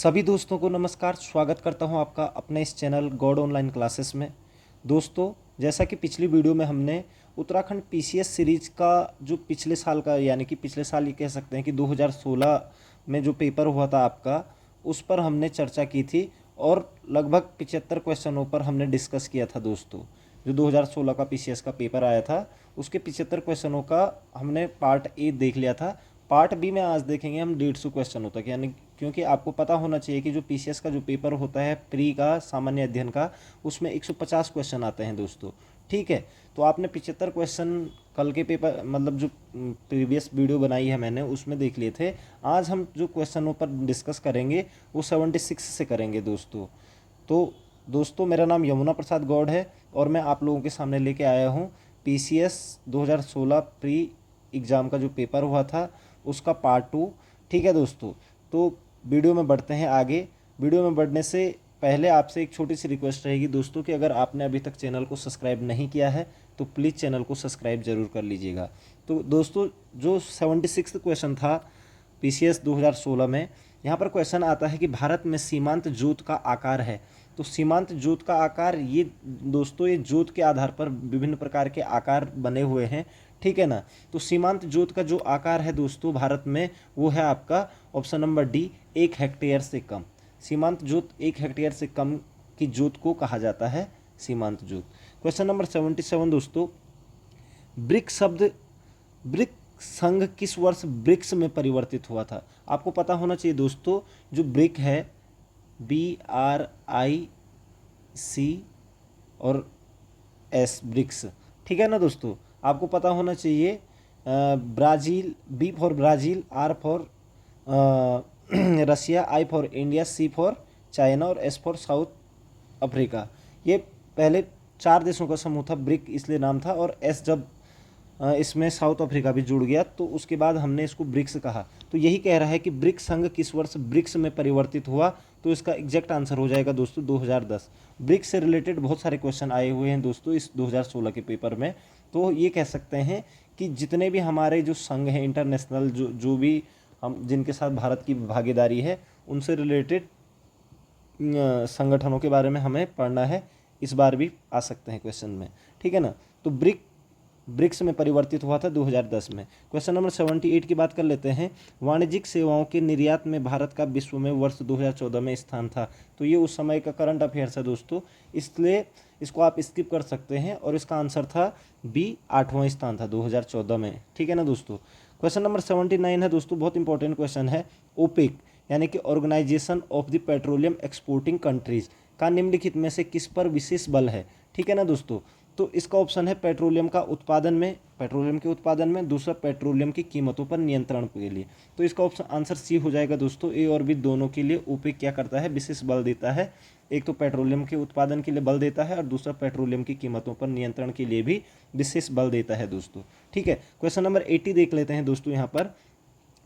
सभी दोस्तों को नमस्कार। स्वागत करता हूं आपका अपने इस चैनल गॉड ऑनलाइन क्लासेस में। दोस्तों, जैसा कि पिछली वीडियो में हमने उत्तराखंड पीसीएस सीरीज का जो पिछले साल का यानी कि पिछले साल ये कह सकते हैं कि 2016 में जो पेपर हुआ था आपका, उस पर हमने चर्चा की थी और लगभग 75 क्वेश्चनों पर हमने डिस्कस किया था। दोस्तों, जो 2016 का पीसीएस का पेपर आया था उसके 75 क्वेश्चनों का हमने पार्ट ए देख लिया था। पार्ट बी में आज देखेंगे हम 150 क्वेश्चनों तक, यानी क्योंकि आपको पता होना चाहिए कि जो पीसीएस का जो पेपर होता है प्री का सामान्य अध्ययन का, उसमें 150 क्वेश्चन आते हैं दोस्तों। ठीक है, तो आपने 75 क्वेश्चन कल के पेपर मतलब जो प्रीवियस वीडियो बनाई है मैंने उसमें देख लिए थे। आज हम जो क्वेश्चनों पर डिस्कस करेंगे वो 76 से करेंगे दोस्तों। तो दोस्तों, मेरा नाम यमुना प्रसाद गौड़ है और मैं आप लोगों के सामने लेके आया हूँ पीसीएस 2016 प्री एग्ज़ाम का जो पेपर हुआ था उसका पार्ट 2। ठीक है दोस्तों, तो वीडियो में बढ़ते हैं आगे। वीडियो में बढ़ने से पहले आपसे एक छोटी सी रिक्वेस्ट रहेगी दोस्तों कि अगर आपने अभी तक चैनल को सब्सक्राइब नहीं किया है तो प्लीज़ चैनल को सब्सक्राइब ज़रूर कर लीजिएगा। तो दोस्तों, जो 76 क्वेश्चन था पीसीएस 2016 में, यहाँ पर क्वेश्चन आता है कि भारत में सीमांत जोत का आकार है। तो सीमांत जोत का आकार, ये दोस्तों ये जोत के आधार पर विभिन्न प्रकार के आकार बने हुए हैं। ठीक है ना। तो सीमांत जोत का जो आकार है दोस्तों भारत में, वो है आपका ऑप्शन नंबर डी, 1 हेक्टेयर से कम। सीमांत जोत 1 हेक्टेयर से कम की जोत को कहा जाता है सीमांत जोत। क्वेश्चन नंबर 77 दोस्तों, ब्रिक संघ किस वर्ष ब्रिक्स में परिवर्तित हुआ था? आपको पता होना चाहिए दोस्तों, जो ब्रिक है BRIC और S, ब्रिक्स। ठीक है ना दोस्तों, आपको पता होना चाहिए। Brazil, B for Brazil, R for Russia, I for India, C for China और S फॉर साउथ अफ्रीका। ये पहले 4 देशों का समूह था, ब्रिक इसलिए नाम था, और S जब इसमें साउथ अफ्रीका भी जुड़ गया तो उसके बाद हमने इसको ब्रिक्स कहा। तो यही कह रहा है कि ब्रिक संघ किस वर्ष ब्रिक्स में परिवर्तित हुआ, तो इसका एग्जैक्ट आंसर हो जाएगा दोस्तों 2010। ब्रिक्स से रिलेटेड बहुत सारे क्वेश्चन आए हुए हैं दोस्तों इस 2016 के पेपर में। तो ये कह सकते हैं कि जितने भी हमारे जो संघ हैं इंटरनेशनल, जो भी हम जिनके साथ भारत की भागीदारी है, उनसे रिलेटेड संगठनों के बारे में हमें पढ़ना है। इस बार भी आ सकते हैं क्वेश्चन में। ठीक है ना। तो ब्रिक्स में परिवर्तित हुआ था 2010 में। क्वेश्चन नंबर 78 की बात कर लेते हैं। वाणिज्यिक सेवाओं के निर्यात में भारत का विश्व में वर्ष 2014 में स्थान था। तो ये उस समय का करंट अफेयर्स है दोस्तों, इसलिए इसको आप स्किप कर सकते हैं और इसका आंसर था बी, 8वां स्थान था 2014 में। ठीक है ना दोस्तों। क्वेश्चन नंबर 79 है दोस्तों, बहुत इंपॉर्टेंट क्वेश्चन है। ओपेक यानी कि organisation of the petroleum exporting countries का निम्नलिखित में से किस पर विशेष बल है? ठीक है ना दोस्तों। तो इसका ऑप्शन है पेट्रोलियम के उत्पादन में, दूसरा पेट्रोलियम की कीमतों पर नियंत्रण के लिए। तो इसका ऑप्शन आंसर सी हो जाएगा दोस्तों। ए और बी दोनों के लिए ओपेक क्या करता है? विशेष बल देता है। एक तो पेट्रोलियम के उत्पादन के लिए बल देता है और दूसरा पेट्रोलियम की कीमतों पर नियंत्रण के लिए भी विशेष बल देता है दोस्तों। ठीक है, क्वेश्चन नंबर 80 देख लेते हैं दोस्तों। यहाँ पर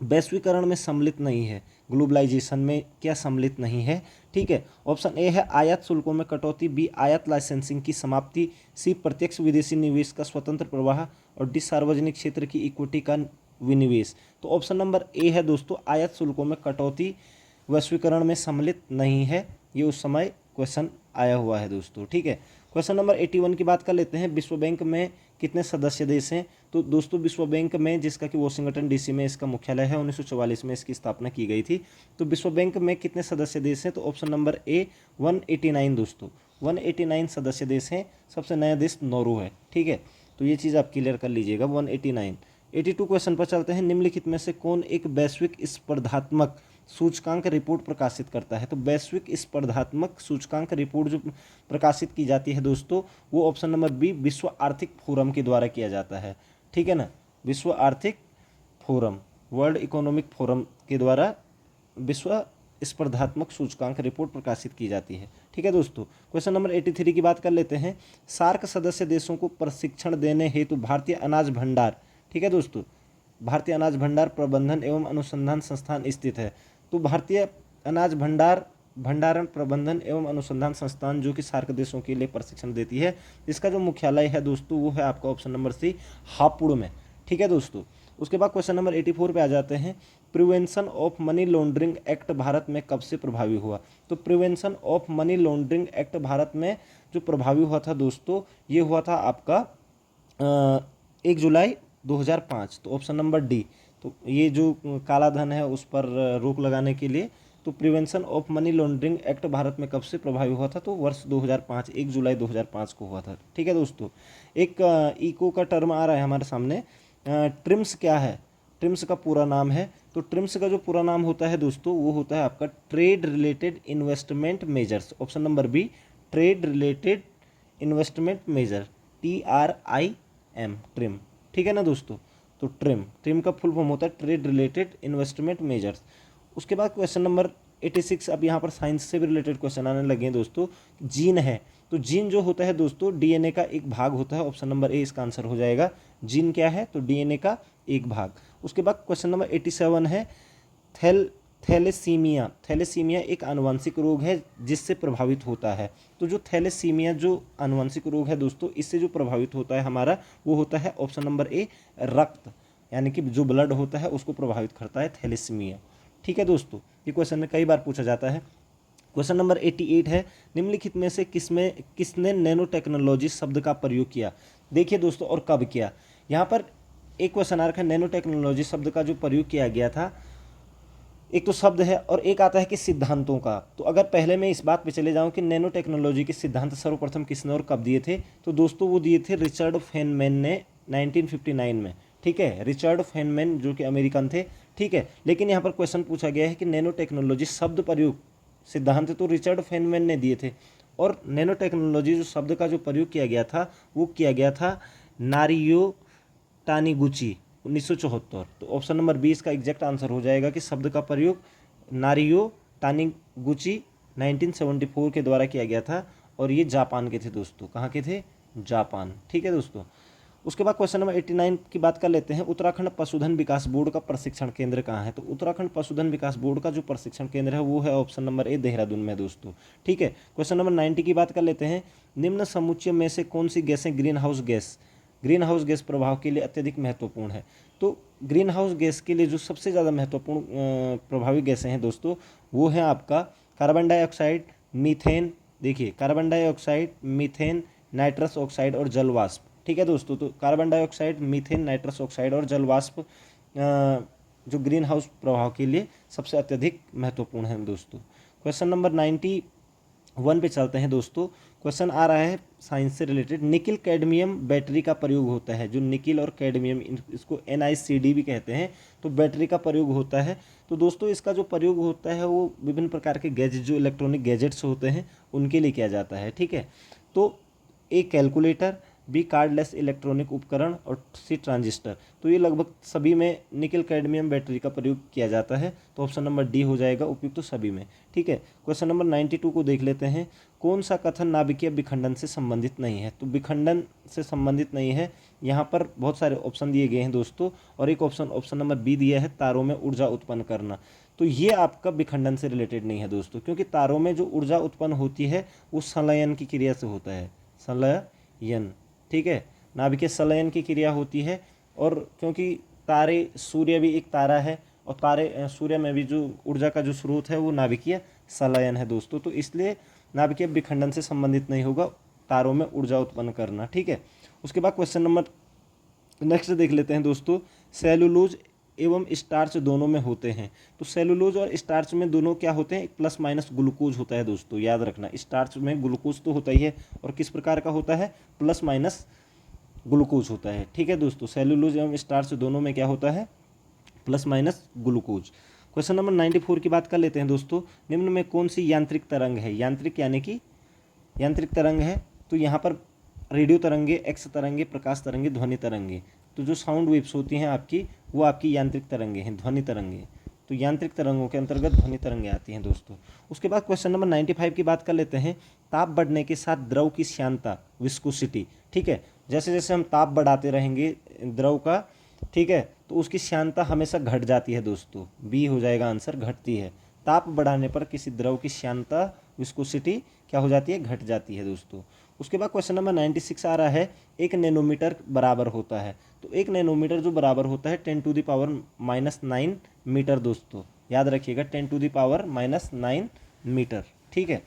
वैश्वीकरण में सम्मिलित नहीं है, ग्लोबलाइजेशन में क्या सम्मिलित नहीं है? ठीक है, ऑप्शन ए है आयात शुल्कों में कटौती, बी आयात लाइसेंसिंग की समाप्ति, सी प्रत्यक्ष विदेशी निवेश का स्वतंत्र प्रवाह और डी सार्वजनिक क्षेत्र की इक्विटी का विनिवेश। तो ऑप्शन नंबर ए है दोस्तों, आयात शुल्कों में कटौती वैश्वीकरण में सम्मिलित नहीं है। ये उस समय क्वेश्चन आया हुआ है दोस्तों। ठीक है, क्वेश्चन नंबर 81 की बात कर लेते हैं। विश्व बैंक में कितने सदस्य देश हैं? तो दोस्तों, विश्व बैंक में, जिसका कि वॉशिंगटन डीसी में इसका मुख्यालय है, 1944 में इसकी स्थापना की गई थी। तो विश्व बैंक में कितने सदस्य देश हैं? तो ऑप्शन नंबर ए 189 दोस्तों, 189 सदस्य देश हैं। सबसे नया देश नॉर्वे है। ठीक है, तो ये चीज़ आप क्लियर कर लीजिएगा। 189। 82 क्वेश्चन पर चलते हैं। निम्नलिखित में से कौन एक वैश्विक स्पर्धात्मक सूचकांक रिपोर्ट प्रकाशित करता है? तो वैश्विक स्पर्धात्मक सूचकांक रिपोर्ट जो प्रकाशित की जाती है दोस्तों, वो ऑप्शन नंबर बी, विश्व आर्थिक फोरम के द्वारा किया जाता है। ठीक है ना, विश्व आर्थिक फोरम, वर्ल्ड इकोनॉमिक फोरम के द्वारा विश्व स्पर्धात्मक सूचकांक रिपोर्ट प्रकाशित की जाती है। ठीक है दोस्तों, क्वेश्चन नंबर 83 की बात कर लेते हैं। सार्क सदस्य देशों को प्रशिक्षण देने हेतु भारतीय अनाज भंडार, ठीक है दोस्तों, भारतीय अनाज भंडार प्रबंधन एवं अनुसंधान संस्थान स्थित है। तो भारतीय अनाज भंडारण प्रबंधन एवं अनुसंधान संस्थान, जो कि सार्क देशों के लिए प्रशिक्षण देती है, इसका जो मुख्यालय है दोस्तों वो है आपका ऑप्शन नंबर सी, हापुड़ में। ठीक है दोस्तों, उसके बाद क्वेश्चन नंबर 84 पे आ जाते हैं। Prevention of money laundering act Bharat में कब से प्रभावी हुआ? तो prevention of money laundering act Bharat में जो प्रभावी हुआ था दोस्तों, ये हुआ था आपका 1 जुलाई 2005। तो ऑप्शन नंबर डी। तो ये जो काला धन है उस पर रोक लगाने के लिए, तो prevention of money laundering act Bharat में कब से प्रभावी हुआ था? तो वर्ष 2005, 1 जुलाई 2005 को हुआ था। ठीक है दोस्तों। एक इको का टर्म आ रहा है हमारे सामने, ट्रिम्स क्या है? ट्रिम्स का पूरा नाम है, तो ट्रिम्स का जो पूरा नाम होता है दोस्तों वो होता है आपका trade related investment measures. Option number B, trade related investment measure, TRIM, TRIM. ठीक है ना दोस्तों। तो ट्रिम का फुल फॉर्म होता है ट्रेड रिलेटेड इन्वेस्टमेंट मेजर्स। उसके बाद क्वेश्चन नंबर 86, अब यहाँ पर साइंस से भी रिलेटेड क्वेश्चन आने लगे हैं दोस्तों। जीन है, तो जीन जो होता है दोस्तों DNA का एक भाग होता है। ऑप्शन नंबर ए इसका आंसर हो जाएगा। जीन क्या है? तो DNA का एक भाग। उसके बाद क्वेश्चन नंबर 87 है थैलेसीमिया। थैलेसीमिया एक आनुवंशिक रोग है जिससे प्रभावित होता है। तो जो थैलेसीमिया जो आनुवंशिक रोग है दोस्तों, इससे जो प्रभावित होता है हमारा, वो होता है ऑप्शन नंबर ए, रक्त, यानी कि जो ब्लड होता है उसको प्रभावित करता है थैलेसीमिया। ठीक है दोस्तों, ये क्वेश्चन में कई बार पूछा जाता है। क्वेश्चन नंबर 88 है, निम्नलिखित में से किसने नैनो टेक्नोलॉजी शब्द का प्रयोग किया? देखिए दोस्तों, और कब किया। यहाँ पर एक क्वेश्चन आ रखा है, नैनो टेक्नोलॉजी शब्द का जो प्रयोग किया गया था, एक तो शब्द है और एक आता है कि सिद्धांतों का। तो अगर पहले मैं इस बात पे चले जाऊं कि नैनो टेक्नोलॉजी के सिद्धांत सर्वप्रथम किसने और कब दिए थे, तो दोस्तों वो दिए थे रिचर्ड फेनमैन ने 1959 में। ठीक है, रिचर्ड फेनमैन जो कि अमेरिकन थे। ठीक है, लेकिन यहाँ पर क्वेश्चन पूछा गया है कि नैनो टेक्नोलॉजी शब्द प्रयोग, सिद्धांत तो रिचर्ड फेनमैन ने दिए थे, और नैनो टेक्नोलॉजी जो शब्द का जो प्रयोग किया गया था वो किया गया था नारियो टानीगुची 1974। तो ऑप्शन नंबर 20 का एग्जैक्ट आंसर हो जाएगा कि शब्द का प्रयोग नारियो टानीगुची 1974 के द्वारा किया गया था, और ये जापान के थे दोस्तों। कहाँ के थे? जापान। ठीक है दोस्तों। उसके बाद क्वेश्चन नंबर 89 की बात कर लेते हैं। उत्तराखंड पशुधन विकास बोर्ड का प्रशिक्षण केंद्र कहाँ है? तो उत्तराखंड पशुधन विकास बोर्ड का जो प्रशिक्षण केंद्र है वो है ऑप्शन नंबर ए, देहरादून में दोस्तों। ठीक है, क्वेश्चन नंबर 90 की बात कर लेते हैं। निम्न समुच्चय में से कौन सी गैसें ग्रीन हाउस गैस प्रभाव के लिए अत्यधिक महत्वपूर्ण है? तो ग्रीन हाउस गैस के लिए जो सबसे ज़्यादा महत्वपूर्ण प्रभावी गैसें हैं दोस्तों, वो है आपका कार्बन डाइऑक्साइड, मीथेन। देखिए, carbon dioxide, methane, nitrous oxide और जलवाष्प। ठीक है दोस्तों। तो carbon dioxide, methane, nitrous oxide और जलवाष्प जो ग्रीन हाउस प्रभाव के लिए सबसे अत्यधिक महत्वपूर्ण है दोस्तों। क्वेश्चन नंबर 91 पे चलते हैं दोस्तों। क्वेश्चन आ रहा है साइंस से रिलेटेड। निकिल कैडमियम बैटरी का प्रयोग होता है, जो निकिल और कैडमियम, इसको NiCd भी कहते हैं, तो बैटरी का प्रयोग होता है। तो दोस्तों इसका जो प्रयोग होता है वो विभिन्न प्रकार के गैजेट, जो इलेक्ट्रॉनिक गैजेट्स होते हैं उनके लिए किया जाता है। ठीक है, तो ए कैलकुलेटर, बी कार्डलेस इलेक्ट्रॉनिक उपकरण और सी ट्रांजिस्टर। तो ये लगभग सभी में निकल कैडमियम बैटरी का प्रयोग किया जाता है। तो ऑप्शन नंबर डी हो जाएगा उपयुक्त तो सभी में। ठीक है, क्वेश्चन नंबर 92 को देख लेते हैं। कौन सा कथन नाभिकीय विखंडन से संबंधित नहीं है? तो विखंडन से संबंधित नहीं है, यहाँ पर बहुत सारे ऑप्शन दिए गए हैं दोस्तों, और एक ऑप्शन नंबर बी दिया है, तारों में ऊर्जा उत्पन्न करना। तो ये आपका विखंडन से रिलेटेड नहीं है दोस्तों, क्योंकि तारों में जो ऊर्जा उत्पन्न होती है वो संलयन की क्रिया से होता है, संलयन। ठीक है, नाभिकीय संलयन की क्रिया होती है, और क्योंकि तारे, सूर्य भी एक तारा है, और तारे सूर्य में भी जो ऊर्जा का जो स्रोत है वो नाभिकीय संलयन है दोस्तों, तो इसलिए नाभिकीय विखंडन से संबंधित नहीं होगा तारों में ऊर्जा उत्पन्न करना। ठीक है, उसके बाद क्वेश्चन नंबर नेक्स्ट देख लेते हैं दोस्तों। सेलुलोज एवं स्टार्च दोनों में होते हैं, तो सेलुलोज और स्टार्च में दोनों क्या होते हैं? प्लस माइनस ग्लूकोज होता है दोस्तों, याद रखना। स्टार्च में ग्लूकोज तो होता ही है, और किस प्रकार का होता है? प्लस माइनस ग्लूकोज होता है। ठीक है दोस्तों, सेलुलोज एवं स्टार्च दोनों में क्या होता है? Plus minus glucose. Question number 94 की बात कर लेते हैं दोस्तों। निम्न में कौन सी यांत्रिक तरंग है? यांत्रिक यानी कि यांत्रिक तरंग है, तो यहाँ पर रेडियो तरंगे, एक्स तरंगे, प्रकाश तरंगे, ध्वनि तरंगे। तो जो साउंड वेव्स होती हैं आपकी, वो आपकी यांत्रिक तरंगे हैं, ध्वनि तरंगे। तो यांत्रिक तरंगों के अंतर्गत ध्वनि तरंगे आती हैं दोस्तों। उसके बाद क्वेश्चन नंबर 95 की बात कर लेते हैं। ताप बढ़ने के साथ द्रव की श्यानता, विस्कोसिटी। ठीक है, जैसे जैसे हम ताप बढ़ाते रहेंगे द्रव का, ठीक है, तो उसकी श्यानता हमेशा घट जाती है दोस्तों। बी हो जाएगा आंसर, घटती है। ताप बढ़ाने पर किसी द्रव की श्यानता, विस्कोसिटी क्या हो जाती है? घट जाती है दोस्तों। उसके बाद क्वेश्चन नंबर 96 आ रहा है, 1 नैनोमीटर बराबर होता है। तो 1 नैनोमीटर जो बराबर होता है 10⁻⁻9 मीटर दोस्तों, याद रखिएगा 10⁻⁻9 मीटर, ठीक है।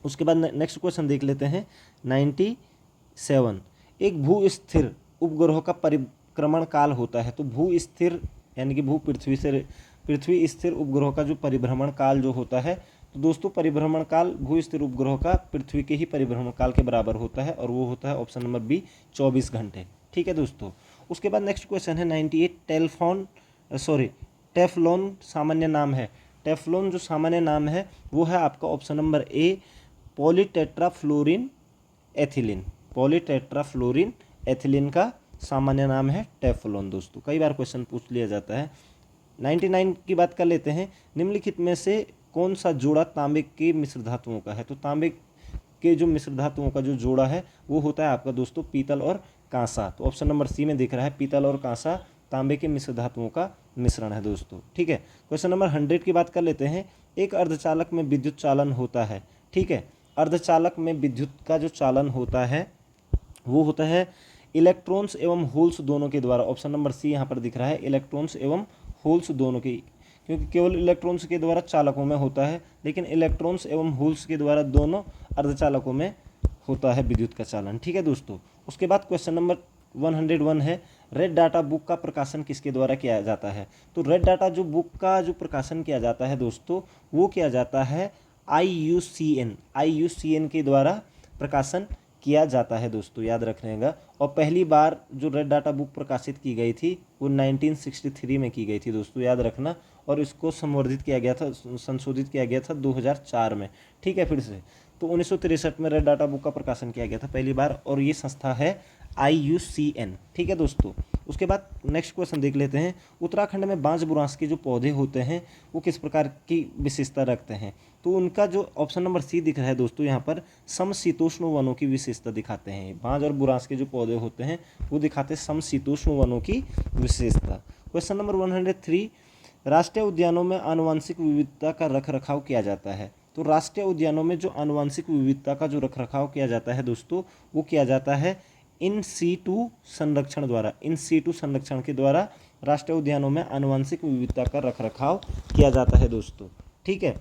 उसके बाद नेक्स्ट क्वेश्चन देख लेते हैं 97, एक भू स्थिर उपग्रह का परिक्रमण काल होता है। तो भू स्थिर यानी कि पृथ्वी स्थिर उपग्रह का जो परिभ्रमण काल जो होता है, तो दोस्तों परिभ्रमण काल भू स्थिर उपग्रह का पृथ्वी के ही परिभ्रमण काल के बराबर होता है, और वो होता है ऑप्शन नंबर बी 24 घंटे, ठीक है दोस्तों। उसके बाद नेक्स्ट क्वेश्चन है 98, टेफ्लॉन सामान्य नाम है। टेफ्लॉन जो सामान्य नाम है वो है आपका option number A polytetrafluoroethylene. Polytetrafluoroethylene का सामान्य नाम है टेफ्लॉन दोस्तों, कई बार क्वेश्चन पूछ लिया जाता है। 99 की बात कर लेते हैं, निम्नलिखित में से कौन सा जोड़ा तांबे के मिश्र धातुओं का है। तो तांबे के जो मिश्र धातुओं का जो जोड़ा है वो होता है आपका दोस्तों पीतल और कांसा। तो ऑप्शन नंबर सी में दिख रहा है, पीतल और कांसा तांबे के मिश्र धातुओं का मिश्रण है दोस्तों, ठीक है। क्वेश्चन नंबर 100 की बात कर लेते हैं, एक अर्धचालक में विद्युत चालन होता है, ठीक है। अर्धचालक में विद्युत का जो चालन होता है वो होता है इलेक्ट्रॉन्स एवं होल्स दोनों के द्वारा। ऑप्शन नंबर सी यहाँ पर दिख रहा है, इलेक्ट्रॉन्स एवं होल्स दोनों के, क्योंकि केवल इलेक्ट्रॉन्स के द्वारा चालकों में होता है, लेकिन इलेक्ट्रॉन्स एवं होल्स के द्वारा दोनों अर्धचालकों में होता है विद्युत का चालन, ठीक है दोस्तों। उसके बाद क्वेश्चन नंबर 101 है, रेड डाटा बुक का प्रकाशन किसके द्वारा किया जाता है। तो रेड डाटा जो बुक का जो प्रकाशन किया जाता है दोस्तों, वो किया जाता है IUCN के द्वारा प्रकाशन किया जाता है दोस्तों, याद रखिएगा। और पहली बार जो रेड डाटा बुक प्रकाशित की गई थी वो 1963 में की गई थी दोस्तों, याद रखना। और इसको संवर्धित किया गया था, संशोधित किया गया था 2004 में, ठीक है। फिर से तो 1963 में रेड डाटा बुक का प्रकाशन किया गया था पहली बार, और ये संस्था है IUCN, ठीक है दोस्तों। उसके बाद नेक्स्ट क्वेश्चन देख लेते हैं, उत्तराखंड में बांज बुरांस के जो पौधे होते हैं वो किस प्रकार की विशेषता रखते हैं। तो उनका जो ऑप्शन नंबर सी दिख रहा है दोस्तों, यहाँ पर समशीतोष्ण वनों की विशेषता दिखाते हैं। बांज और बुरांस के जो पौधे होते हैं वो दिखाते हैं समशीतोष्ण वनों की विशेषता। क्वेश्चन नंबर 103, राष्ट्रीय उद्यानों में आनुवंशिक विविधता का रखरखाव किया जाता है। तो राष्ट्रीय उद्यानों में जो आनुवंशिक विविधता का जो रखरखाव किया जाता है दोस्तों, वो किया जाता है इन सीटू संरक्षण द्वारा। इन सीटू संरक्षण के द्वारा राष्ट्रीय उद्यानों में आनुवंशिक विविधता का रखरखाव किया जाता है दोस्तों, ठीक है।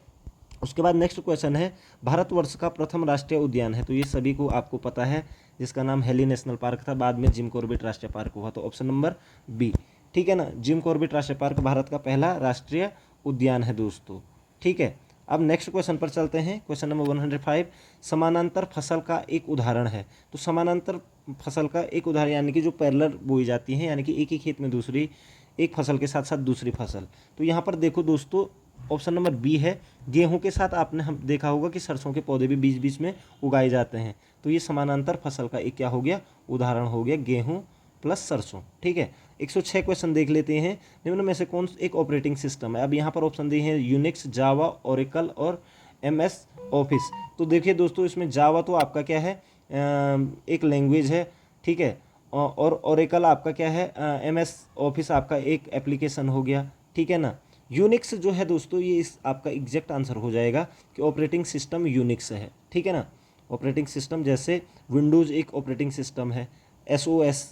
उसके बाद नेक्स्ट क्वेश्चन है, भारतवर्ष का प्रथम राष्ट्रीय उद्यान है। तो ये सभी को आपको पता है, जिसका नाम हेली नेशनल पार्क था, बाद में जिम कॉर्बेट राष्ट्रीय पार्क हुआ। तो ऑप्शन नंबर बी, ठीक है ना, जिम कॉर्बेट राष्ट्रीय पार्क भारत का पहला राष्ट्रीय उद्यान है दोस्तों, ठीक है। अब नेक्स्ट क्वेश्चन पर चलते हैं, क्वेश्चन नंबर 105, समानांतर फसल का एक उदाहरण है। तो समानांतर फसल का एक उदाहरण यानी कि जो पैरेलल बोई जाती है, यानी कि एक ही खेत में दूसरी एक फसल के साथ साथ दूसरी फसल। तो यहाँ पर देखो दोस्तों, ऑप्शन नंबर बी है, गेहूं के साथ आपने हम देखा होगा कि सरसों के पौधे भी बीच बीच में उगाए जाते हैं। तो ये समानांतर फसल का एक क्या हो गया, उदाहरण हो गया, गेहूं प्लस सरसों, ठीक है। 106 क्वेश्चन देख लेते हैं, निम्न में से कौन एक ऑपरेटिंग सिस्टम है। अब यहाँ पर ऑप्शन दिए हैं यूनिक्स, जावा, ओरेकल और MS ऑफिस। तो देखिए दोस्तों, इसमें जावा तो आपका क्या है, एक लैंग्वेज है, ठीक है। और ओरेकल आपका क्या है, MS ऑफिस आपका एक एप्लीकेशन हो गया, ठीक है ना। यूनिक्स जो है दोस्तों, ये इस आपका एग्जैक्ट आंसर हो जाएगा कि ऑपरेटिंग सिस्टम यूनिक्स है, ठीक है ना। ऑपरेटिंग सिस्टम जैसे विंडोज़ एक ऑपरेटिंग सिस्टम है, SOS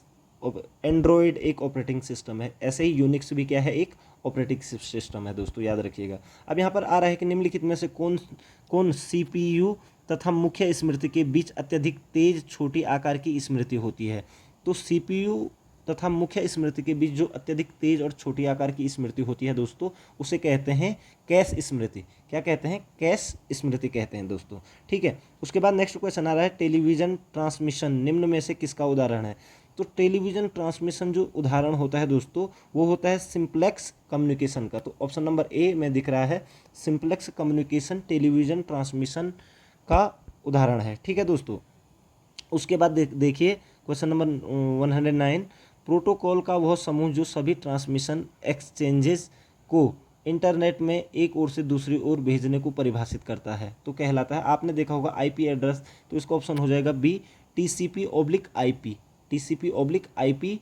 एंड्रॉयड एक ऑपरेटिंग सिस्टम है, ऐसे ही यूनिक्स भी क्या है, एक ऑपरेटिंग सिस्टम है दोस्तों, याद रखिएगा। अब यहाँ पर आ रहा है कि निम्नलिखित में से कौन CPU तथा मुख्य स्मृति के बीच अत्यधिक तेज छोटी आकार की स्मृति होती है। तो CPU तथा मुख्य स्मृति के बीच जो अत्यधिक तेज और छोटी आकार की स्मृति होती है दोस्तों, उसे कहते हैं कैश स्मृति। क्या कहते हैं, कैश स्मृति कहते हैं दोस्तों, ठीक है। उसके बाद नेक्स्ट क्वेश्चन आ रहा है, टेलीविजन ट्रांसमिशन निम्न में से किसका उदाहरण है। तो टेलीविजन ट्रांसमिशन जो उदाहरण होता है दोस्तों, वो होता है सिंप्लेक्स कम्युनिकेशन का। तो ऑप्शन नंबर ए में दिख रहा है, सिंप्लेक्स कम्युनिकेशन टेलीविजन ट्रांसमिशन का उदाहरण है, ठीक है दोस्तों। उसके बाद देखिए क्वेश्चन नंबर 109, प्रोटोकॉल का वह समूह जो सभी ट्रांसमिशन एक्सचेंजेस को इंटरनेट में एक ओर से दूसरी ओर भेजने को परिभाषित करता है, तो कहलाता है, आपने देखा होगा IP एड्रेस। तो इसका ऑप्शन हो जाएगा बी, TCP/IP। TCP/IP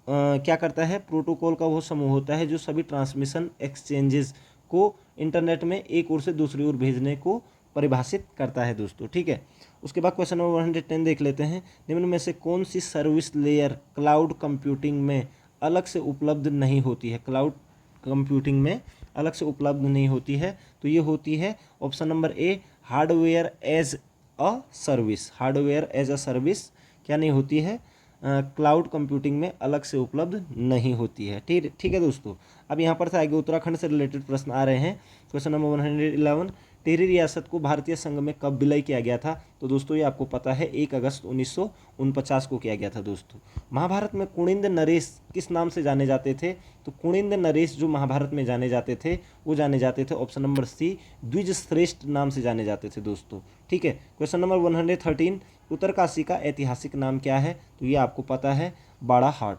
क्या करता है, प्रोटोकॉल का वो समूह होता है जो सभी ट्रांसमिशन एक्सचेंजेस को इंटरनेट में एक ओर से दूसरी ओर भेजने को परिभाषित करता है दोस्तों। ठीक है, उसके बाद क्वेश्चन नंबर 110 देख लेते हैं। निम्न में से कौन सी सर्विस लेयर क्लाउड कंप्यूटिंग में अलग से उपलब्ध नहीं होती है? क्लाउड कंप्यूटिंग में अलग से उपलब्ध नहीं होती है, तो ये होती है option number A, hardware as a service. Hardware as a service क्या नहीं होती है? क्लाउड कंप्यूटिंग में अलग से उपलब्ध नहीं होती है। ठीक है दोस्तों। अब यहाँ पर से आगे उत्तराखंड से रिलेटेड प्रश्न आ रहे हैं। क्वेश्चन नंबर 111, टिहरी रियासत को भारतीय संघ में कब विलय किया गया था? तो दोस्तों ये आपको पता है 1 अगस्त 1949 को किया गया था दोस्तों। महाभारत में कुणिंद नरेश किस नाम से जाने जाते थे? तो कुणिंद नरेश जो महाभारत में जाने जाते थे वो जाने जाते थे ऑप्शन नंबर सी, द्विज श्रेष्ठ नाम से जाने जाते थे दोस्तों। ठीक है, क्वेश्चन नंबर 113, उत्तरकाशी का ऐतिहासिक नाम क्या है? तो ये आपको पता है, बाड़ाहाट।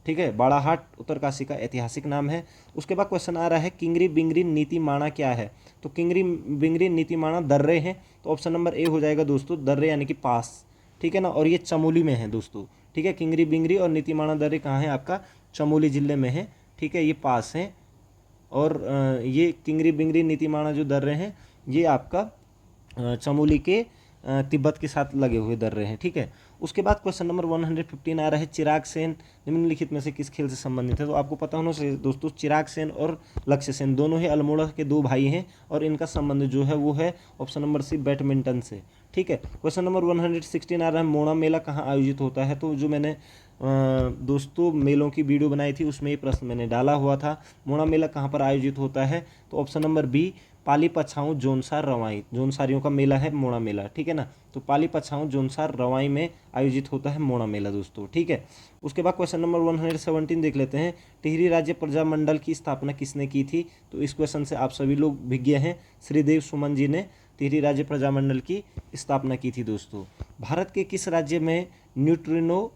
ठीक है, बाड़ाहाट उत्तरकाशी का ऐतिहासिक नाम है। उसके बाद क्वेश्चन आ रहा है, किंगरी बिंगरी नीतिमाणा क्या है? तो किंगरी बिंगरी नीतिमाणा दर्रे हैं, तो ऑप्शन नंबर ए हो जाएगा दोस्तों, दर्रे यानी कि पास। ठीक है ना, और ये चमोली में है दोस्तों। ठीक है, किंगरी बिंगरी और नीतिमाणा दर्रे कहाँ है? आपका चमोली जिले में है। ठीक है, ये पास हैं। और ये किंगरी बिंगरी नीतिमाणा जो दर्रे हैं ये आपका चमोली के तिब्बत के साथ लगे हुए दर्रे हैं। ठीक है, उसके बाद क्वेश्चन नंबर 115 आ रहा है, चिराग सेन निम्नलिखित में से किस खेल से संबंधित है? तो आपको पता होना चाहिए दोस्तों, चिराग सेन और लक्ष्य सेन दोनों ही अल्मोड़ा के 2 भाई हैं और इनका संबंध जो है वो है ऑप्शन नंबर सी, बैडमिंटन से। ठीक है, क्वेश्चन नंबर 116 आ रहा है, मोड़ा मेला कहाँ आयोजित होता है? तो जो मैंने दोस्तों मेलों की वीडियो बनाई थी उसमें ये प्रश्न मैंने डाला हुआ था, मोड़ा मेला कहाँ पर आयोजित होता है? तो ऑप्शन नंबर बी, पाली पछाऊँ जोनसार रवाई। जोनसारियों का मेला है मोड़ा मेला। ठीक है ना, तो पाली पछाऊँ जोनसार रवाई में आयोजित होता है मोड़ा मेला दोस्तों। ठीक है, उसके बाद क्वेश्चन नंबर 117 देख लेते हैं, टिहरी राज्य प्रजामंडल की स्थापना किसने की थी? तो इस क्वेश्चन से आप सभी लोग विज्ञ हैं, श्रीदेव सुमन जी ने टिहरी राज्य प्रजामंडल की स्थापना की थी दोस्तों। भारत के किस राज्य में न्यूट्रिनो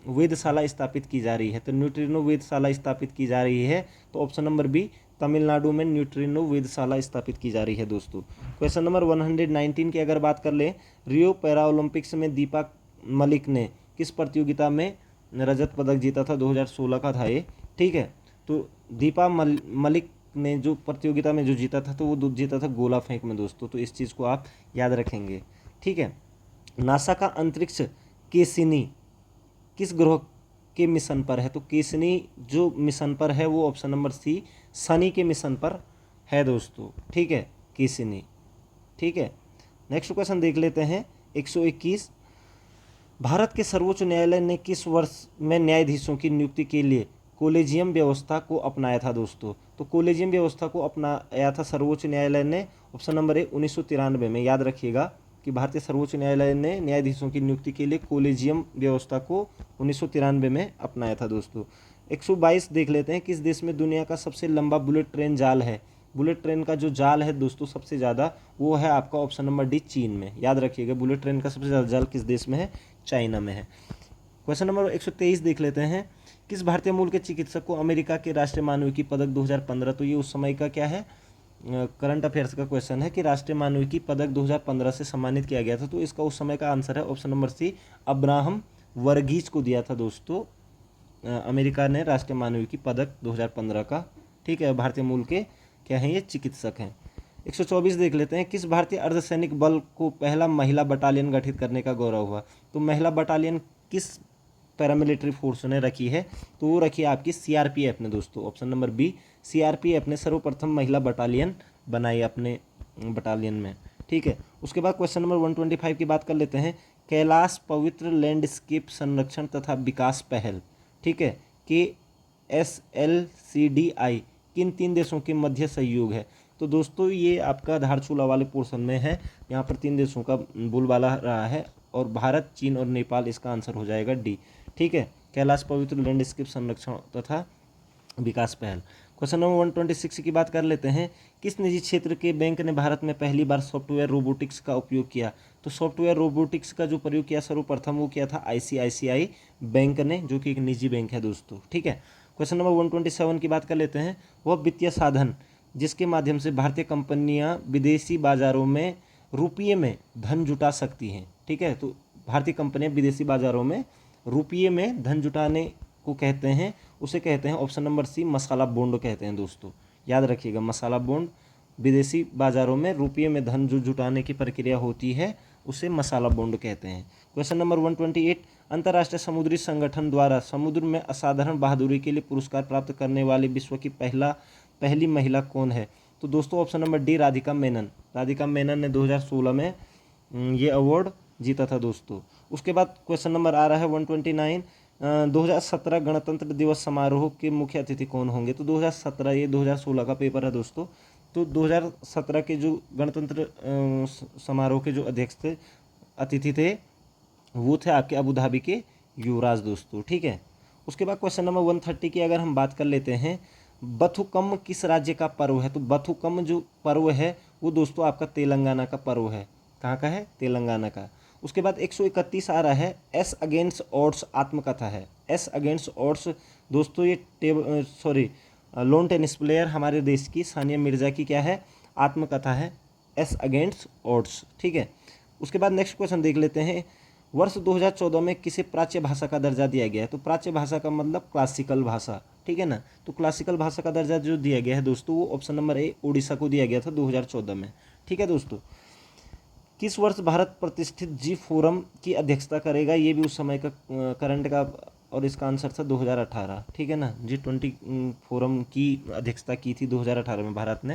वेधशाला स्थापित की जा रही है? तो न्यूट्रिनो वेधशाला स्थापित की जा रही है, तो ऑप्शन नंबर बी, तमिलनाडु में न्यूट्रिनो वेधशाला स्थापित की जा रही है दोस्तों। क्वेश्चन नंबर 119 की अगर बात कर लें, रियो पैरा ओलंपिक्स में दीपा मलिक ने किस प्रतियोगिता में रजत पदक जीता था? 2016 का था ये। ठीक है, तो दीपा मलिक ने जो प्रतियोगिता में जो जीता था तो वो जीता था गोला फेंक में दोस्तों। तो इस चीज़ को आप याद रखेंगे। ठीक है, नासा का अंतरिक्ष केसिनी किस ग्रह के मिशन पर है? तो केसिनी जो मिशन पर है वो ऑप्शन नंबर सी, शनि के मिशन पर है दोस्तों। ठीक है, केसिनी। ठीक है, नेक्स्ट क्वेश्चन देख लेते हैं 121, भारत के सर्वोच्च न्यायालय ने किस वर्ष में न्यायाधीशों की नियुक्ति के लिए कोलेजियम व्यवस्था को अपनाया था दोस्तों? तो कोलेजियम व्यवस्था को अपनाया था सर्वोच्च न्यायालय ने ऑप्शन नंबर ए, 1993 में। याद रखिएगा कि भारतीय सर्वोच्च न्यायालय ने न्यायाधीशों की नियुक्ति के लिए कोलेजियम व्यवस्था को 1993 में अपनाया था दोस्तों। 122 देख लेते हैं, किस देश में दुनिया का सबसे लंबा बुलेट ट्रेन जाल है? बुलेट ट्रेन का जो जाल है दोस्तों सबसे ज़्यादा वो है आपका ऑप्शन नंबर डी, चीन में। याद रखिएगा, बुलेट ट्रेन का सबसे ज़्यादा जाल किस देश में है? चाइना में है। क्वेश्चन नंबर 123 देख लेते हैं, किस भारतीय मूल के चिकित्सक को अमेरिका के राष्ट्रीय मानविकी पदक 2015, तो ये उस समय का क्या है, करंट अफेयर्स का क्वेश्चन है कि राष्ट्रीय मानविकी पदक 2015 से सम्मानित किया गया था। तो इसका उस समय का आंसर है option number C, Abraham Varghese को दिया था दोस्तों अमेरिका ने राष्ट्रीय मानविकी पदक 2015 का। ठीक है, भारतीय मूल के क्या हैं ये, चिकित्सक हैं। 124 देख लेते हैं, किस भारतीय अर्धसैनिक बल को पहला महिला बटालियन गठित करने का गौरव हुआ? तो महिला बटालियन किस पैरामिलिट्री फोर्स ने रखी है? तो वो रखी है आपकी सीआरपीएफ ने दोस्तों। ऑप्शन नंबर बी, सीआरपीएफ ने सर्वप्रथम महिला बटालियन बनाई अपने बटालियन में। ठीक है, उसके बाद क्वेश्चन नंबर 125 की बात कर लेते हैं, कैलाश पवित्र लैंडस्केप संरक्षण तथा विकास पहल, ठीक है, KSLCDI किन 3 देशों के मध्य सहयोग है? तो दोस्तों ये आपका धारचूला वाले पोर्शन में है, यहाँ पर 3 देशों का बोलबाला रहा है और भारत, चीन और नेपाल इसका आंसर हो जाएगा डी। ठीक है, कैलाश पवित्र लैंडस्केप संरक्षण तथा विकास पहल। क्वेश्चन नंबर 126 की बात कर लेते हैं, किस निजी क्षेत्र के बैंक ने भारत में पहली बार सॉफ्टवेयर रोबोटिक्स का उपयोग किया? तो सॉफ्टवेयर रोबोटिक्स का जो प्रयोग किया सर्वप्रथम वो किया था ICICI बैंक ने, जो कि एक निजी बैंक है दोस्तों। ठीक है, क्वेश्चन नंबर 127 की बात कर लेते हैं, वह वित्तीय साधन जिसके माध्यम से भारतीय कंपनियां विदेशी बाजारों में रुपये में धन जुटा सकती हैं। ठीक है, तो भारतीय कंपनियां विदेशी बाजारों में रुपये में धन जुटाने को कहते हैं, उसे कहते हैं ऑप्शन नंबर सी, मसाला बॉन्ड कहते हैं दोस्तों। याद रखिएगा, मसाला बॉन्ड विदेशी बाजारों में रुपये में धन जो जुटाने की प्रक्रिया होती है उसे मसाला बॉन्ड कहते हैं। क्वेश्चन नंबर 128, अंतर्राष्ट्रीय समुद्री संगठन द्वारा समुद्र में असाधारण बहादुरी के लिए पुरस्कार प्राप्त करने वाली विश्व की पहली महिला कौन है? तो दोस्तों option number D, Radhika Menon. Radhika Menon ने 2016 में ये अवार्ड जीता था दोस्तों। उसके बाद क्वेश्चन नंबर आ रहा है 129, 2017 गणतंत्र दिवस समारोह के मुख्य अतिथि कौन होंगे? तो 2017, ये 2016 का पेपर है दोस्तों। तो 2017 के जो गणतंत्र समारोह के जो अध्यक्ष थे, अतिथि थे, वो थे आपके अबू धाबी के युवराज दोस्तों। ठीक है। उसके बाद क्वेश्चन नंबर 130 की अगर हम बात कर लेते हैं, बथुकम्म किस राज्य का पर्व है? तो बथुकम्म जो पर्व है वो दोस्तों आपका तेलंगाना का पर्व है। कहाँ का है? तेलंगाना का। उसके बाद 131 आ रहा है, एस अगेंस्ट ऑड्स आत्मकथा है। एस अगेंस्ट ऑड्स दोस्तों ये लोन टेनिस प्लेयर हमारे देश की सानिया मिर्जा की क्या है? आत्मकथा है, एस अगेंस्ट ऑड्स। ठीक है। उसके बाद नेक्स्ट क्वेश्चन देख लेते हैं, वर्ष 2014 में किसे प्राच्य भाषा का दर्जा दिया गया है? तो प्राच्य भाषा का मतलब क्लासिकल भाषा। ठीक है ना। तो क्लासिकल भाषा का दर्जा जो दिया गया है दोस्तों, वो ऑप्शन नंबर ए, उड़ीसा को दिया गया था 2014 में। ठीक है दोस्तों। किस वर्ष भारत प्रतिष्ठित जी फोरम की अध्यक्षता करेगा? ये भी उस समय का करंट का, और इसका आंसर था 2018। ठीक है ना। G20 फोरम की अध्यक्षता की थी 2018 में भारत ने,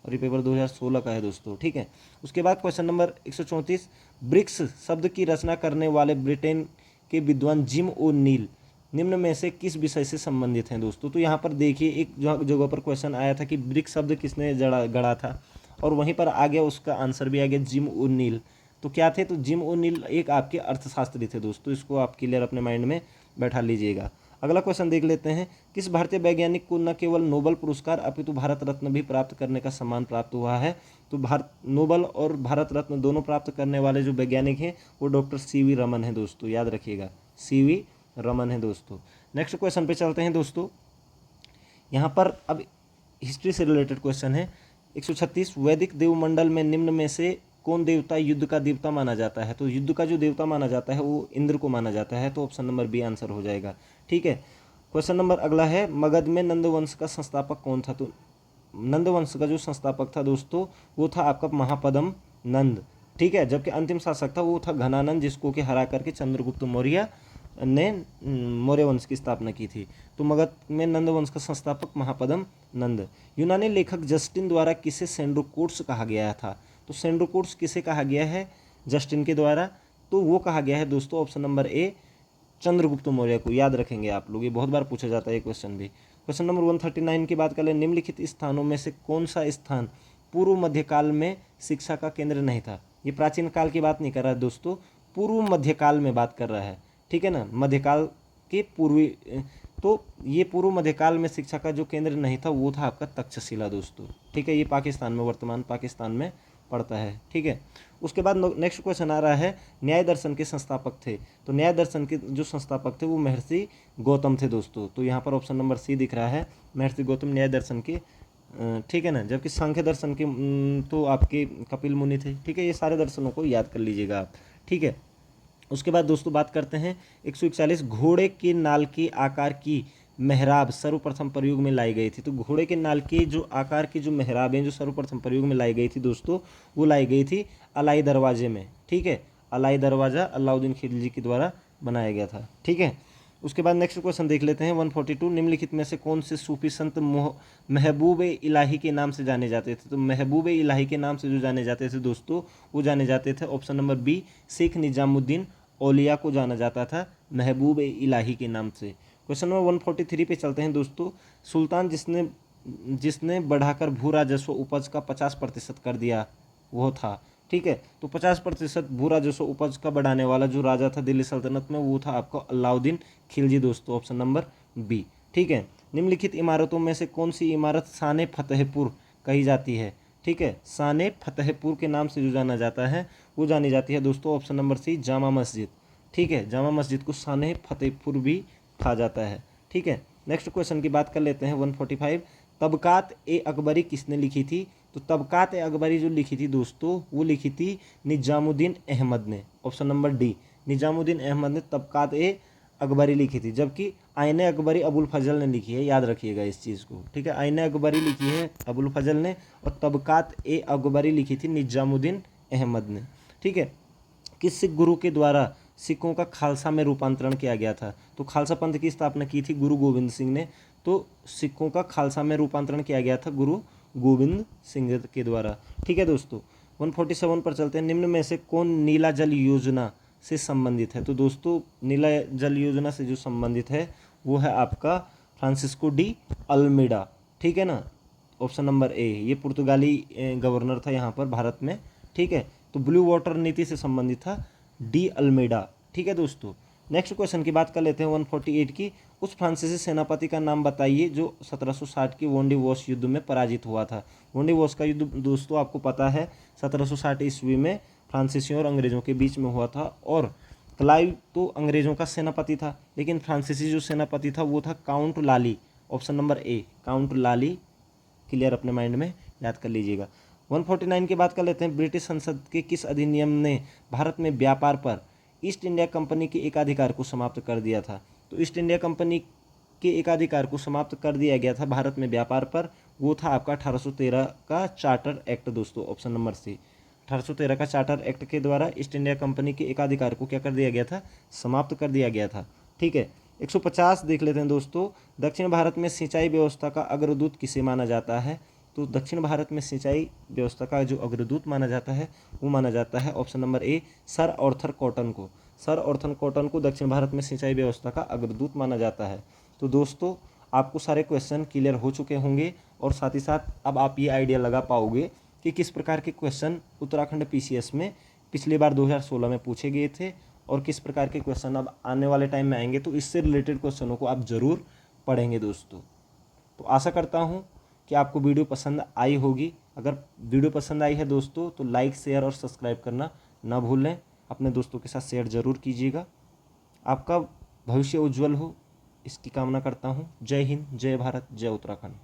और ये पेपर 2016 का है दोस्तों। ठीक है। उसके बाद क्वेश्चन नंबर 134, ब्रिक्स शब्द की रचना करने वाले ब्रिटेन के विद्वान जिम ओ नील निम्न में से किस विषय से संबंधित हैं दोस्तों? तो यहाँ पर देखिए एक जगह पर क्वेश्चन आया था कि ब्रिक्स शब्द किसने गढ़ा था, और वहीं पर आ गया उसका आंसर भी आ गया, जिम ओ नील। तो क्या थे? तो जिम ओ नील एक आपके अर्थशास्त्री थे दोस्तों। इसको आप क्लियर अपने माइंड में बैठा लीजिएगा। अगला क्वेश्चन देख लेते हैं, किस भारतीय वैज्ञानिक को न केवल नोबेल पुरस्कार अपितु भारत रत्न भी प्राप्त करने का सम्मान प्राप्त हुआ है? तो नोबेल और भारत रत्न दोनों प्राप्त करने वाले जो वैज्ञानिक हैं वो डॉक्टर CV रमन है दोस्तों। याद रखिएगा, CV रमन है दोस्तों। नेक्स्ट क्वेश्चन पे चलते हैं दोस्तों। यहाँ पर अब हिस्ट्री से रिलेटेड क्वेश्चन है। 136, वैदिक देवमंडल में निम्न में से कौन देवता युद्ध का देवता माना जाता है? तो युद्ध का जो देवता माना जाता है वो इंद्र को माना जाता है। तो ऑप्शन नंबर बी आंसर हो जाएगा। ठीक है। क्वेश्चन नंबर अगला है, मगध में नंदवंश का संस्थापक कौन था? तो नंदवंश का जो संस्थापक था दोस्तों वो था आपका महापद्म नंद। ठीक है। जबकि अंतिम शासक था वो था घनानंद, जिसको कि हरा करके चंद्रगुप्त मौर्य ने मौर्य वंश की स्थापना की थी। तो मगध में नंद वंश का संस्थापक महापद्म नंद। यूनानी लेखक जस्टिन द्वारा किसे सेंड्रोकोट्स कहा गया था? तो सेंड्रोकोट्स किसे कहा गया है जस्टिन के द्वारा? तो वो कहा गया है दोस्तों ऑप्शन नंबर ए, चंद्रगुप्त मौर्य को। याद रखेंगे आप लोग, ये बहुत बार पूछा जाता है ये क्वेश्चन भी। क्वेश्चन नंबर 139 की बात करें, निम्नलिखित स्थानों में से कौन सा स्थान पूर्व मध्यकाल में शिक्षा का केंद्र नहीं था? ये प्राचीन काल की बात नहीं कर रहा है दोस्तों, पूर्व मध्यकाल में बात कर रहा है। ठीक है ना। मध्यकाल के पूर्वी, तो ये पूर्व मध्यकाल में शिक्षा का जो केंद्र नहीं था वो था आपका तक्षशिला दोस्तों। ठीक है। ये पाकिस्तान में, वर्तमान पाकिस्तान में पड़ता है। ठीक है। उसके बाद नेक्स्ट क्वेश्चन आ रहा है, न्याय दर्शन के संस्थापक थे? तो न्याय दर्शन के जो संस्थापक थे वो महर्षि गौतम थे दोस्तों। तो यहाँ पर ऑप्शन नंबर सी दिख रहा है, महर्षि गौतम न्याय दर्शन के। ठीक है ना। जबकि सांख्य दर्शन के तो आपके कपिल मुनि थे। ठीक है। ये सारे दर्शनों को याद कर लीजिएगा आप। ठीक है। उसके बाद दोस्तों बात करते हैं 141, घोड़े के नाल के आकार की मेहराब सर्वप्रथम प्रयोग में लाई गई थी? तो घोड़े के नाल के जो आकार की जो मेहराब हैं जो सर्वप्रथम प्रयोग में लाई गई थी दोस्तों, वो लाई गई थी अलाई दरवाजे में। ठीक है। अलाई दरवाज़ा अलाउद्दीन खिलजी के द्वारा बनाया गया था। ठीक है। उसके बाद नेक्स्ट क्वेश्चन देख लेते हैं 142, निम्नलिखित में से कौन से सूफी संत महबूब इलाही के नाम से जाने जाते थे? तो महबूब इलाही के नाम से जो जाने जाते थे दोस्तों, वो जाने जाते थे option number B, Sheikh Nizamuddin Auliya को जाना जाता था महबूब इलाही के नाम से। क्वेश्चन नंबर 143 पे चलते हैं दोस्तों। सुल्तान जिसने बढ़ाकर भू राजस्व उपज का 50% कर दिया वो था? ठीक है। तो 50% भू राजस्व उपज का बढ़ाने वाला जो राजा था दिल्ली सल्तनत में वो था आपका अलाउद्दीन खिलजी दोस्तों, ऑप्शन नंबर बी। ठीक है। निम्नलिखित इमारतों में से कौन सी इमारत शान फतेहपुर कही जाती है? ठीक है। शान फतेहपुर के नाम से जो जाना जाता है वो जानी जाती है दोस्तों ऑप्शन नंबर सी, जामा मस्जिद। ठीक है। जामा मस्जिद को शान फतेहपुर भी कहा जाता है। ठीक है। नेक्स्ट क्वेश्चन की बात कर लेते हैं 145, तबकात ए अकबरी किसने लिखी थी? तो तबकात ए अकबरी जो लिखी थी दोस्तों वो लिखी थी निजामुद्दीन अहमद ने, option number D. Nizamuddin Ahmad ने तबकात ए अकबरी लिखी थी, जबकि आईने अकबरी अबुल फजल ने लिखी है, याद रखिएगा इस चीज़ को, ठीक है। आईने अकबरी लिखी है अबुल फजल ने और तबकात ए अकबरी लिखी थी निजामुद्दीन अहमद ने, ठीक है। किस सिख गुरु के द्वारा सिखों का खालसा में रूपांतरण किया गया था? तो खालसा पंथ की स्थापना की थी गुरु गोविंद सिंह ने। तो सिखों का खालसा में रूपांतरण किया गया था गुरु गोविंद सिंह के द्वारा, ठीक है दोस्तों। 147 पर चलते हैं। निम्न में से कौन नीला जल योजना से संबंधित है? तो दोस्तों नीला जल योजना से जो संबंधित है वो है आपका फ्रांसिस्को डी अल्मेडा, ठीक है ना। ऑप्शन नंबर ए, ये पुर्तगाली गवर्नर था यहाँ पर भारत में, ठीक है। तो ब्लू वाटर नीति से संबंधित था डी अल्मेडा, ठीक है दोस्तों। नेक्स्ट क्वेश्चन की बात कर लेते हैं 148 की। उस फ्रांसीसी सेनापति का नाम बताइए जो 1760 की वोंडीवॉस युद्ध में पराजित हुआ था। वोंडीवॉस का युद्ध दोस्तों आपको पता है 1760 ईस्वी में फ्रांसीसियों और अंग्रेजों के बीच में हुआ था। और क्लाइव तो अंग्रेजों का सेनापति था, लेकिन फ्रांसीसी जो सेनापति था वो था काउंट लाली। ऑप्शन नंबर ए काउंट लाली, क्लियर अपने माइंड में याद कर लीजिएगा। 149 की बात कर लेते हैं। ब्रिटिश संसद के किस अधिनियम ने भारत में व्यापार पर ईस्ट इंडिया कंपनी के एकाधिकार को समाप्त कर दिया था? तो ईस्ट इंडिया कंपनी के एकाधिकार को समाप्त कर दिया गया था भारत में व्यापार पर, वो था आपका 1813 का चार्टर एक्ट दोस्तों। ऑप्शन नंबर सी 1813 का चार्टर एक्ट के द्वारा ईस्ट इंडिया कंपनी के एकाधिकार को क्या कर दिया गया था? समाप्त कर दिया गया था, ठीक है। 150 देख लेते हैं दोस्तों। दक्षिण भारत में सिंचाई व्यवस्था का अग्रदूत किसे माना जाता है? तो दक्षिण भारत में सिंचाई व्यवस्था का जो अग्रदूत माना जाता है वो माना जाता है ऑप्शन नंबर ए सर आर्थर कॉटन को। सर आर्थर कॉटन को दक्षिण भारत में सिंचाई व्यवस्था का अग्रदूत माना जाता है। तो दोस्तों आपको सारे क्वेश्चन क्लियर हो चुके होंगे और साथ ही साथ अब आप ये आइडिया लगा पाओगे कि किस प्रकार के क्वेश्चन उत्तराखंड पीसीएस में पिछली बार 2016 में पूछे गए थे और किस प्रकार के क्वेश्चन अब आने वाले टाइम में आएंगे। तो इससे रिलेटेड क्वेश्चनों को आप ज़रूर पढ़ेंगे दोस्तों। तो आशा करता हूँ कि आपको वीडियो पसंद आई होगी। अगर वीडियो पसंद आई है दोस्तों तो लाइक शेयर और सब्सक्राइब करना ना भूलें। अपने दोस्तों के साथ शेयर ज़रूर कीजिएगा। आपका भविष्य उज्जवल हो इसकी कामना करता हूँ। जय हिंद, जय भारत, जय उत्तराखंड।